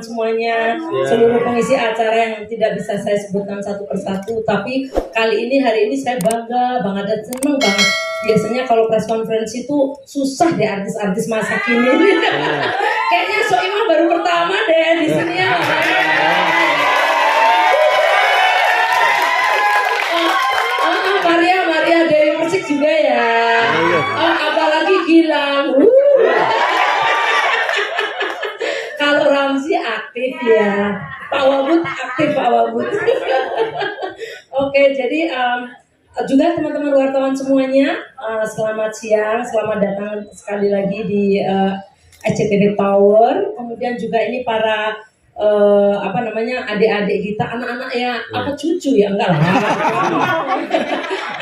semuanya, seluruh pengisi acara yang tidak bisa saya sebutkan satu persatu, tapi hari ini saya bangga banget dan seneng banget. Biasanya kalau press conference itu susah deh artis-artis masa kini. Kayaknya Soimah baru pertama deh di sini ya. Maria Dewi Persik juga ya. Apalagi Gilang. Kalau Ramzi aktif ya. Pak Wabud aktif Pak Wabud. Oke, jadi juga teman-teman wartawan semuanya, selamat siang, selamat datang sekali lagi di SCTV Tower. Kemudian juga ini para adik-adik kita, anak-anak ya, apa cucu ya, enggak lah.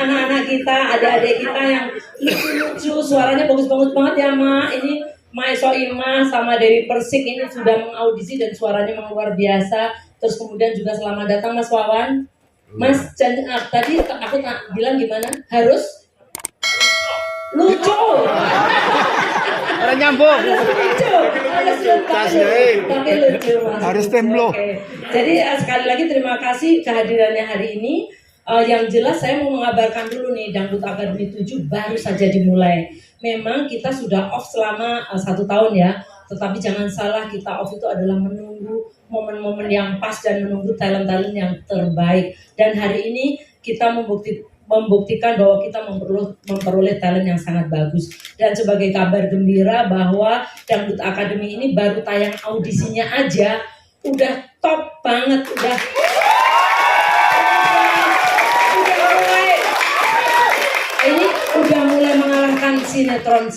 Anak-anak kita, adik-adik kita yang lucu-lucu, suaranya bagus-bagus banget ya, Ma. Ini Mai Soimah sama Dewi Persik ini sudah mengaudisi dan suaranya memang luar biasa. Terus kemudian juga selamat datang Mas Wawan. Mas, tadi aku bilang gimana? Harus lucu. Orang nyambung. Harus templo. Jadi sekali lagi terima kasih kehadirannya hari ini. Yang jelas saya mau mengabarkan dulu nih, Dangdut Akademi 7 baru saja dimulai. Memang kita sudah off selama 1 tahun ya. Tetapi jangan salah, kita off itu adalah menunggu momen-momen yang pas dan menunggu talent-talent yang terbaik. Dan hari ini kita membuktikan bahwa kita memperoleh talent yang sangat bagus. Dan sebagai kabar gembira bahwa Dangdut Akademi ini baru tayang audisinya aja udah top banget, udah mulai mengalahkan sinetron.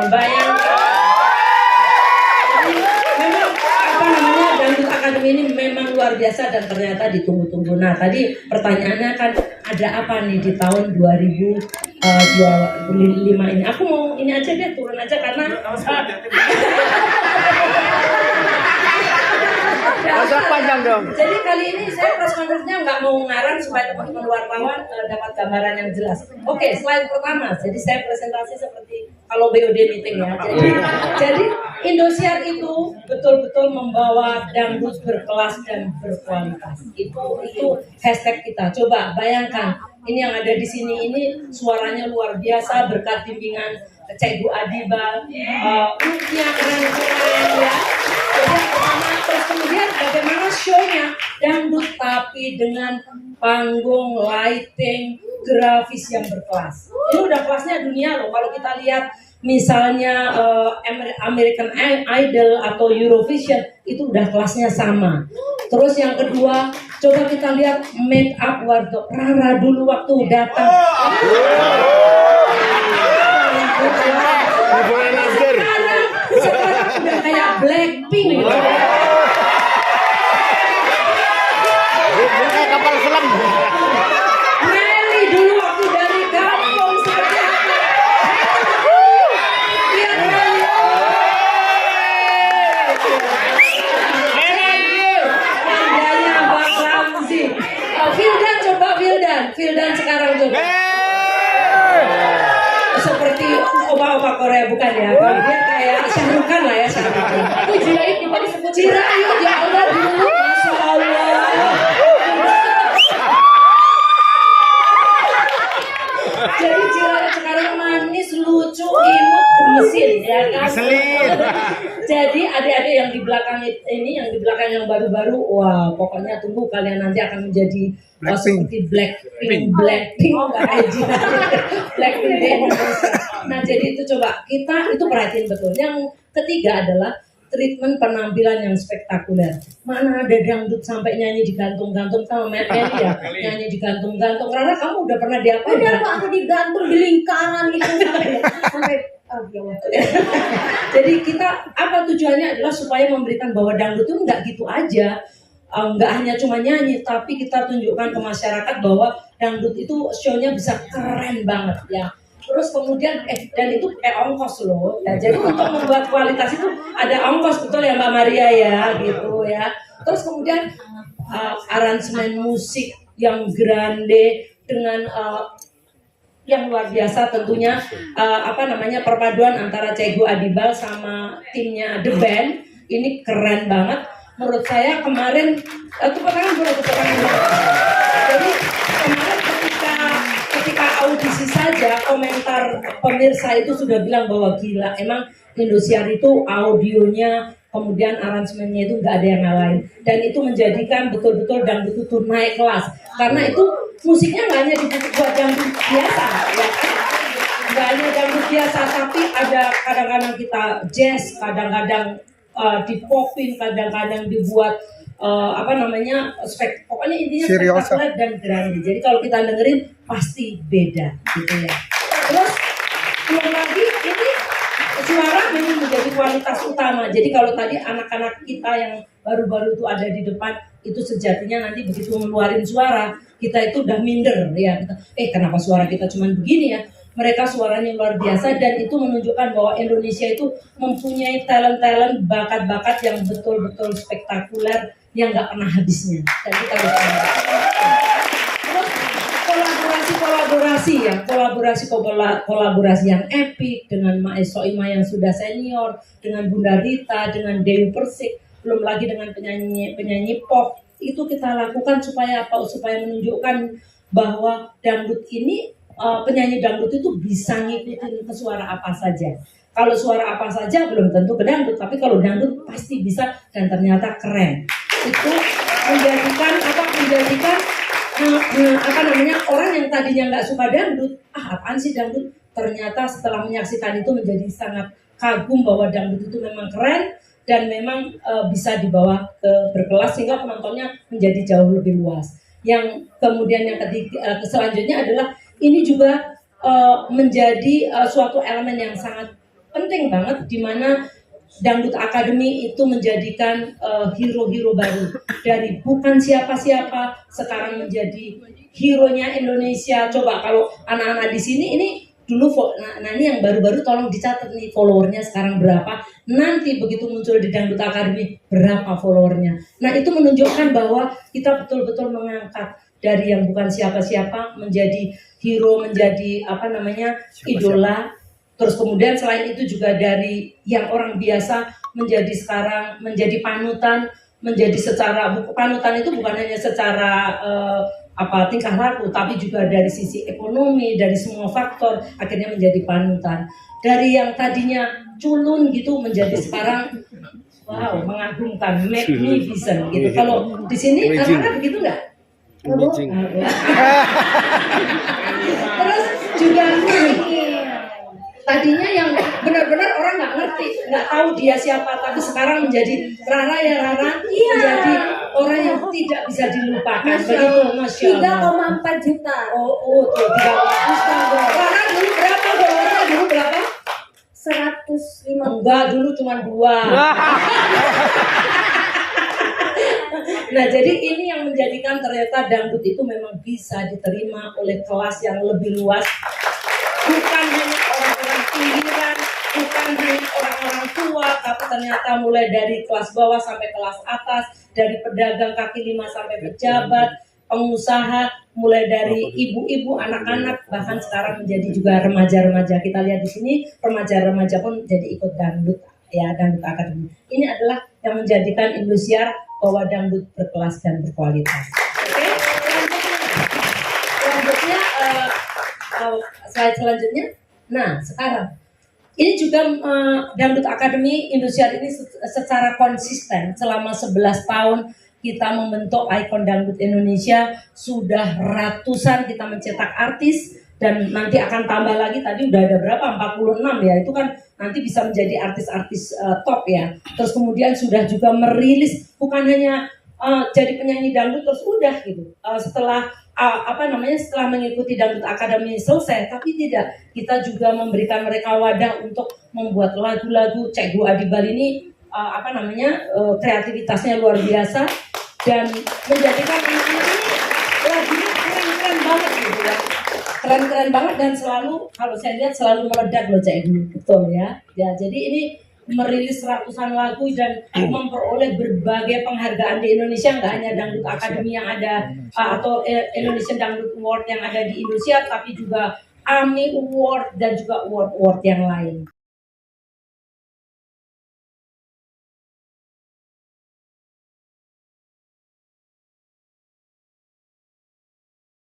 Bayangkan. Memang Dangdut Akademi ini memang luar biasa dan ternyata ditunggu-tunggu. Nah, tadi pertanyaannya kan ada apa nih di tahun 2025 ini? Aku mau ini aja deh, turun aja karena agak panjang dong. Jadi kali ini saya press conference-nya nggak mau ngarang supaya teman-teman wartawan dapat gambaran yang jelas. Oke, slide pertama. Jadi saya presentasi seperti kalau BOD meeting ya. Jadi Indosiar itu betul-betul membawa dangdut berkelas dan berkualitas. Itu hashtag kita. Coba bayangkan, ini yang ada di sini ini suaranya luar biasa berkat bimbingan Cik Bu Adibal. Looknya keren-keren ya. Terus kemudian bagaimana show-nya dangdut tapi dengan panggung, lighting, grafis yang berkelas. Ini udah kelasnya dunia loh. Kalau kita lihat misalnya American Idol atau Eurovision itu udah kelasnya sama. Terus yang kedua, coba kita lihat make up Warga Prara dulu waktu datang. Sekarang udah kayak Blackpink. Kayak kapal selam. Meli dulu waktu dari kampung seperti apa? Lihat Meli. Tandanya Bang Ramzi. Vildan coba Vildan sekarang coba. Seperti opa-opa Korea bukan ya? Dia kayak Syahrukan lah ya, Syahrukan. Jiraid juga disebut Jiraid, ya Allah dulu, Masya Allah. Jadi Jiraid sekarang manis, lucu, imut, gemesin, ya kan? Jadi adik-adik yang di belakang ini, yang di belakang yang baru-baru, wah pokoknya tunggu kalian nanti akan menjadi seperti Blackpink nggak aja. Blackpink di Indonesia. Nah jadi itu coba kita itu perhatiin betul. Yang ketiga adalah treatment penampilan yang spektakuler. Mana ada dangdut sampai nyanyi digantung-gantung sama Meli ya, nyanyi digantung-gantung. Karena kamu udah pernah diapain? Udah Pak, aku digantung di lingkaran itu sampai Jadi kita apa tujuannya adalah supaya memberikan bahwa dangdut itu nggak gitu aja. Nggak hanya cuma nyanyi, tapi kita tunjukkan ke masyarakat bahwa dangdut itu show-nya bisa keren banget ya. Terus kemudian dan itu ongkos loh. Ya, jadi untuk membuat kualitas itu ada ongkos, betul ya Mbak Maria ya gitu ya. Terus kemudian aransemen musik yang grande dengan yang luar biasa tentunya perpaduan antara Cik Bu Adibal sama timnya The Band ini keren banget. menurut saya kemarin tepuk tangan dulu, tepuk tangan dulu. Jadi kemarin ketika audisi saja komentar pemirsa itu sudah bilang bahwa gila, emang Indosiar itu audionya kemudian aransemennya itu nggak ada yang ngalahin, dan itu menjadikan betul-betul dangdut itu naik kelas karena itu musiknya nggak hanya dibuat buat dangdut biasa ya kan, nggak hanya dangdut biasa, tapi ada kadang-kadang kita jazz, kadang-kadang dipopin, kadang-kadang dibuat pokoknya intinya spektakuler dan grande. Jadi kalau kita dengerin pasti beda gitu ya. Terus belum lagi ini suara memang menjadi kualitas utama. Jadi kalau tadi anak-anak kita yang baru-baru itu ada di depan, itu sejatinya nanti begitu ngeluarin suara kita itu udah minder ya. Kenapa suara kita cuma begini ya? Mereka suaranya luar biasa, dan itu menunjukkan bahwa Indonesia itu mempunyai talent-talent, bakat-bakat yang betul-betul spektakuler yang nggak pernah habisnya. Dan kita harus terus kolaborasi yang epik dengan Mae Soima yang sudah senior, dengan Bunda Rita, dengan Dewi Persik, belum lagi dengan penyanyi pop. Itu kita lakukan supaya apa? Supaya menunjukkan bahwa dangdut ini, penyanyi dangdut itu bisa ngikutin ke suara apa saja. Kalau suara apa saja belum tentu ke dangdut, tapi kalau dangdut pasti bisa dan ternyata keren. Itu menjadikan orang yang tadinya nggak suka dangdut, apaan sih dangdut? Ternyata setelah menyaksikan itu menjadi sangat kagum bahwa dangdut itu memang keren dan memang bisa dibawa berkelas sehingga penontonnya menjadi jauh lebih luas. Yang kemudian yang ketiga, selanjutnya adalah ini juga menjadi suatu elemen yang sangat penting banget, di mana Dangdut Academy itu menjadikan hero-hero baru dari bukan siapa-siapa sekarang menjadi hero-nya Indonesia. Coba kalau anak-anak di sini ini dulu, nah ini yang baru-baru tolong dicatat nih followernya sekarang berapa, nanti begitu muncul di Dangdut Academy berapa followernya. Nah itu menunjukkan bahwa kita betul-betul mengangkat dari yang bukan siapa-siapa menjadi hero, menjadi idola. Terus kemudian selain itu juga dari yang orang biasa menjadi sekarang menjadi panutan, menjadi secara panutan itu bukan hanya secara tingkah laku, tapi juga dari sisi ekonomi, dari semua faktor akhirnya menjadi panutan. Dari yang tadinya culun gitu menjadi sekarang wow, mengagumkan, magnificent gitu. Kalau di sini anak-anak begitu nggak? Terus juga tadinya yang benar-benar orang nggak ngerti, nggak tahu dia siapa, tapi sekarang menjadi Rara ya Rara, menjadi orang yang tidak bisa dilupakan. Begitu, Masya Allah. 3,4 juta. Oh, tuh 3,4. Rara dulu berapa? Followernya dulu berapa? 150. Enggak, dulu cuma 2. Nah, jadi ini yang menjadikan ternyata dangdut itu memang bisa diterima oleh kelas yang lebih luas. Bukan hanya orang-orang pinggiran, bukan hanya orang-orang tua, tapi ternyata mulai dari kelas bawah sampai kelas atas, dari pedagang kaki lima sampai pejabat, pengusaha, mulai dari ibu-ibu, anak-anak, bahkan sekarang menjadi juga remaja-remaja. Kita lihat di sini remaja-remaja pun jadi ikut dangdut ya, Dangdut Academy. Ini adalah yang menjadikan Indosiar bahwa dangdut berkelas dan berkualitas. Oke, selanjutnya slide selanjutnya. Nah, sekarang ini juga Dangdut Academy Indosiar ini secara konsisten selama 11 tahun kita membentuk ikon dangdut Indonesia. Sudah ratusan kita mencetak artis, dan nanti akan tambah lagi, tadi udah ada berapa? 46 ya, itu kan nanti bisa menjadi artis-artis top ya. Terus kemudian sudah juga merilis, bukan hanya jadi penyanyi dangdut terus udah gitu. Setelah setelah mengikuti Dangdut Academy selesai, tapi tidak, kita juga memberikan mereka wadah untuk membuat lagu-lagu. Cek Gua Adibal ini kreativitasnya luar biasa dan menjadikan anak-anak ini lagunya keren-keren banget gitu ya. Keren-keren banget, dan selalu kalau saya lihat selalu meledak loh Cek Gua, betul ya. Ya, jadi ini merilis ratusan lagu dan memperoleh berbagai penghargaan di Indonesia, nggak hanya Dangdut Academy yang ada atau Indonesian Dangdut Award yang ada di Indonesia, tapi juga AMI Award dan juga award-award yang lain.